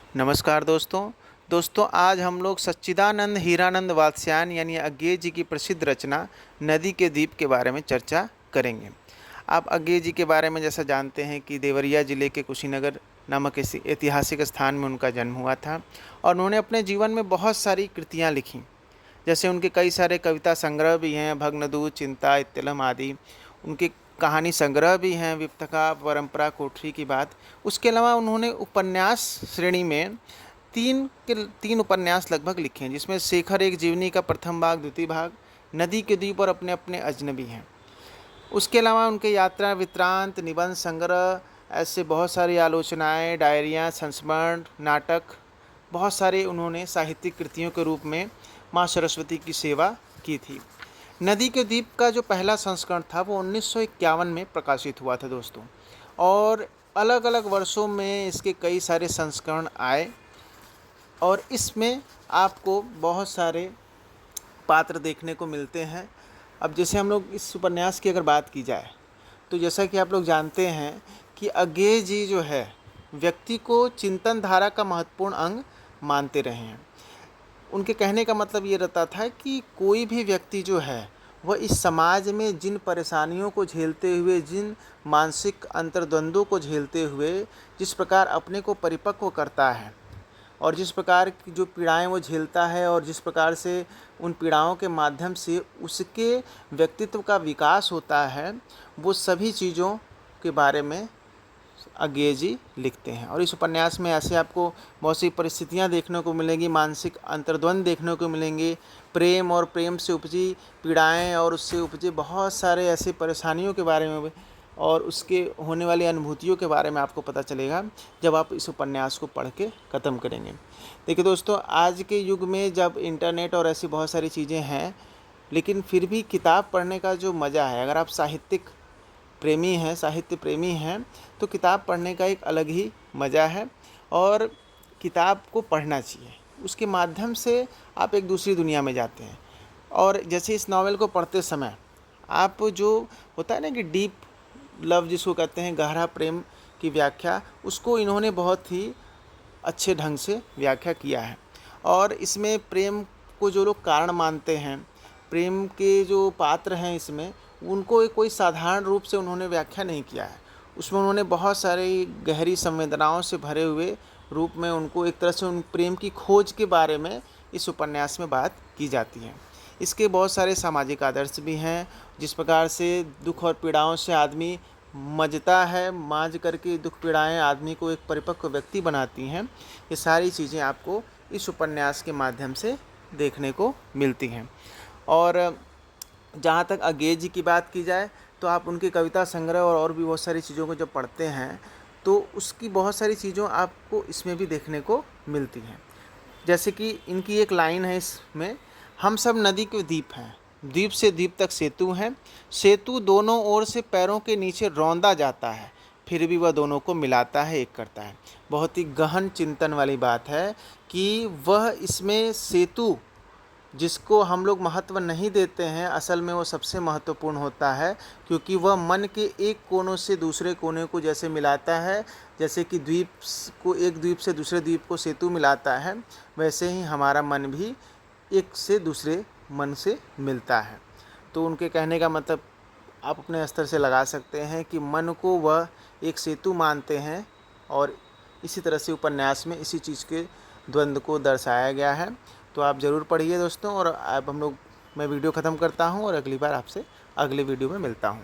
नमस्कार दोस्तों आज हम लोग सच्चिदानंद हीरानंद वात्स्यायन यानी अज्ञेय जी की प्रसिद्ध रचना नदी के द्वीप के बारे में चर्चा करेंगे। आप अज्ञेय जी के बारे में जैसा जानते हैं कि देवरिया ज़िले के कुशीनगर नामक इस ऐतिहासिक स्थान में उनका जन्म हुआ था और उन्होंने अपने जीवन में बहुत सारी कृतियाँ लिखीं। जैसे उनके कई सारे कविता संग्रह भी हैं, भग्नदूत, चिंता, इत्तिलम आदि। उनके कहानी संग्रह भी हैं, विपथका, परंपरा, कोठरी की बात। उसके अलावा उन्होंने उपन्यास श्रेणी में तीन उपन्यास लगभग लिखे हैं, जिसमें शेखर एक जीवनी का प्रथम भाग, द्वितीय भाग, नदी के द्वीप और अपने अपने अजनबी हैं। उसके अलावा उनके यात्रा वृत्तांत, निबंध संग्रह, ऐसे बहुत सारी आलोचनाएँ, डायरियाँ, संस्मरण, नाटक, बहुत सारे उन्होंने साहित्यिक कृतियों के रूप में माँ सरस्वती की सेवा की थी। नदी के द्वीप का जो पहला संस्करण था वो 1951 में प्रकाशित हुआ था दोस्तों, और अलग अलग वर्षों में इसके कई सारे संस्करण आए और इसमें आपको बहुत सारे पात्र देखने को मिलते हैं। अब जैसे हम लोग इस उपन्यास की अगर बात की जाए तो जैसा कि आप लोग जानते हैं कि अज्ञेय जी जो है व्यक्ति को चिंतन धारा का महत्वपूर्ण अंग मानते रहे हैं। उनके कहने का मतलब ये रहता था कि कोई भी व्यक्ति जो है वह इस समाज में जिन परेशानियों को झेलते हुए, जिन मानसिक अंतर्द्वंद्वों को झेलते हुए जिस प्रकार अपने को परिपक्व करता है और जिस प्रकार की जो पीड़ाएं वो झेलता है और जिस प्रकार से उन पीड़ाओं के माध्यम से उसके व्यक्तित्व का विकास होता है, वो सभी चीज़ों के बारे में अज्ञेय जी लिखते हैं। और इस उपन्यास में ऐसे आपको बहुत सी परिस्थितियाँ देखने को मिलेंगी, मानसिक अंतर्द्वंद देखने को मिलेंगे, प्रेम और प्रेम से उपजी पीड़ाएं और उससे उपजे बहुत सारे ऐसे परेशानियों के बारे में और उसके होने वाली अनुभूतियों के बारे में आपको पता चलेगा जब आप इस उपन्यास को पढ़ के ख़त्म करेंगे। देखिए दोस्तों, आज के युग में जब इंटरनेट और ऐसी बहुत सारी चीज़ें हैं, लेकिन फिर भी किताब पढ़ने का जो मज़ा है, अगर आप साहित्य प्रेमी हैं तो किताब पढ़ने का एक अलग ही मज़ा है और किताब को पढ़ना चाहिए। उसके माध्यम से आप एक दूसरी दुनिया में जाते हैं। और जैसे इस नावल को पढ़ते समय आप जो होता है ना कि डीप लव जिसको कहते हैं, गहरा प्रेम की व्याख्या, उसको इन्होंने बहुत ही अच्छे ढंग से व्याख्या किया है। और इसमें प्रेम को जो लोग कारण मानते हैं, प्रेम के जो पात्र हैं इसमें, उनको एक कोई साधारण रूप से उन्होंने व्याख्या नहीं किया है। उसमें उन्होंने बहुत सारी गहरी संवेदनाओं से भरे हुए रूप में उनको एक तरह से उन प्रेम की खोज के बारे में इस उपन्यास में बात की जाती है। इसके बहुत सारे सामाजिक आदर्श भी हैं, जिस प्रकार से दुख और पीड़ाओं से आदमी मजता है, मांझ करके दुख पीड़ाएं आदमी को एक परिपक्व व्यक्ति बनाती हैं। ये सारी चीज़ें आपको इस उपन्यास के माध्यम से देखने को मिलती हैं। और जहाँ तक अज्ञेय जी की बात की जाए तो आप उनकी कविता संग्रह और भी बहुत सारी चीज़ों को जब पढ़ते हैं तो उसकी बहुत सारी चीज़ों आपको इसमें भी देखने को मिलती हैं। जैसे कि इनकी एक लाइन है इसमें, हम सब नदी के द्वीप हैं, द्वीप से द्वीप तक सेतु हैं, सेतु दोनों ओर से पैरों के नीचे रौंदा जाता है, फिर भी वह दोनों को मिलाता है, एक करता है। बहुत ही गहन चिंतन वाली बात है कि वह इसमें सेतु जिसको हम लोग महत्व नहीं देते हैं, असल में वो सबसे महत्वपूर्ण होता है, क्योंकि वह मन के एक कोनों से दूसरे कोने को जैसे मिलाता है, जैसे कि द्वीप को एक द्वीप से दूसरे द्वीप को सेतु मिलाता है, वैसे ही हमारा मन भी एक से दूसरे मन से मिलता है। तो उनके कहने का मतलब आप अपने स्तर से लगा सकते हैं कि मन को वह एक सेतु मानते हैं, और इसी तरह से उपन्यास में इसी चीज़ के द्वंद्व को दर्शाया गया है। तो आप ज़रूर पढ़िए दोस्तों। और अब मैं वीडियो ख़त्म करता हूँ और अगली बार आपसे अगले वीडियो में मिलता हूँ।